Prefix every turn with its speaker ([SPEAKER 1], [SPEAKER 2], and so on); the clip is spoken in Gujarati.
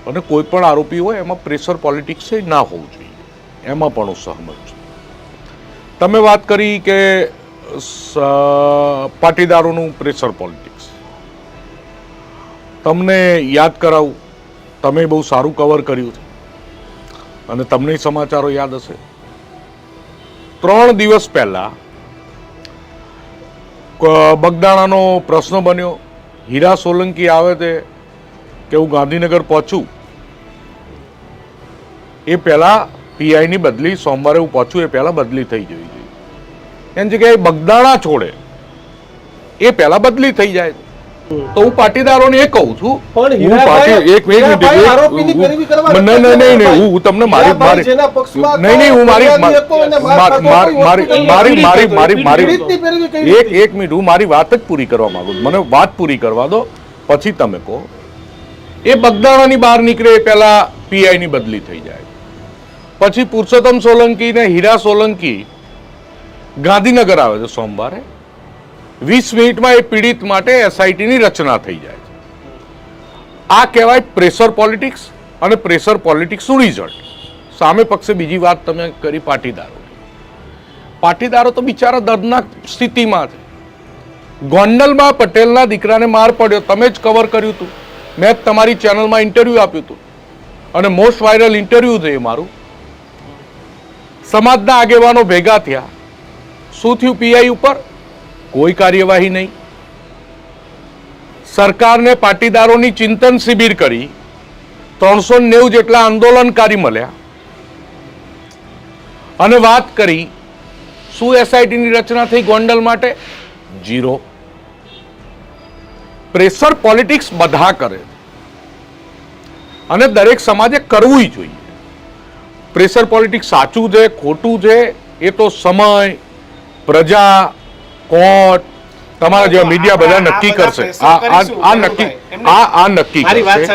[SPEAKER 1] અને કોઈ પણ આરોપી હોય એમાં પ્રેશર પોલિટિક્સ ના હોવું જોઈએ, એમાં પણ હું સહમત છું. તમે વાત કરી કે પાટીદારોનું પ્રેશર પોલિટિક્સ, તમને યાદ કરાવું, તમે બહુ સારું કવર કર્યું છે અને તમને સમાચારો યાદ હશે. 3 દિવસ પહેલા બગદાણાનો પ્રશ્ન બન્યો, હીરા સોલંકી આવે તે કે હું ગાંધીનગર પહોંચું એ પહેલા પીઆઈની બદલી, સોમવારે હું પહોંચું એ પહેલા બદલી થઈ જવી જોઈએ. એની જગ્યાએ બગદાણા છોડે એ પહેલા બદલી થઈ જાય. તો હું પાટીદારોને એ કહું છું, હું તમને મારી વાત જ પૂરી કરવા માંગુ છું. મને વાત પૂરી કરવા દો, પછી તમે કહો. એ બગદાણાની બહાર નીકળે એ પહેલા પીઆઈ ની બદલી થઈ જાય. પછી પુરુષોત્તમ સોલંકી ને હીરા સોલંકી ગાંધીનગર આવે છે સોમવારે, 20 મિનિટમાં એ પીડિત માટે એસઆઈટીની રચના થઈ જાય છે. આ કહેવાય પ્રેશર પોલિટિક્સ અને પ્રેશર પોલિટિક્સનું રિઝલ્ટ. સામે પક્ષે બીજી વાત તમે કરી પાટીદારો તો બિચારા દર્દનાક સ્થિતિમાં છે. ગોંડલમાં પટેલના દીકરાને માર પડ્યો, તમે જ કવર કર્યું હતું, મેં તમારી ચેનલમાં ઇન્ટરવ્યુ આપ્યું હતું અને મોસ્ટ વાયરલ ઇન્ટરવ્યુ છે એ મારું. સમાજના આગેવાનો ભેગા થયા, શું થયું? પીઆઈ ઉપર કોઈ કાર્યવાહી નહીં. સરકારને પાટીદારોની ચિંતન શિબિર કરી, 390 જેટલા આંદોલનકારી મળ્યા અને વાત કરી શું એસઆઈટીની રચના થઈ ગોંડલ માટે? 0. પ્રેશર પોલિટિક્સ બધા કરે અને દરેક સમાજે કરવું જોઈએ. પ્રેશર પોલિટિક્સ સાચું છે ખોટું છે એ તો સમય, પ્રજા, કોર્ટ, તમારા જેવા મીડિયા બધા નક્કી કરશે. આ નક્કી કરશે.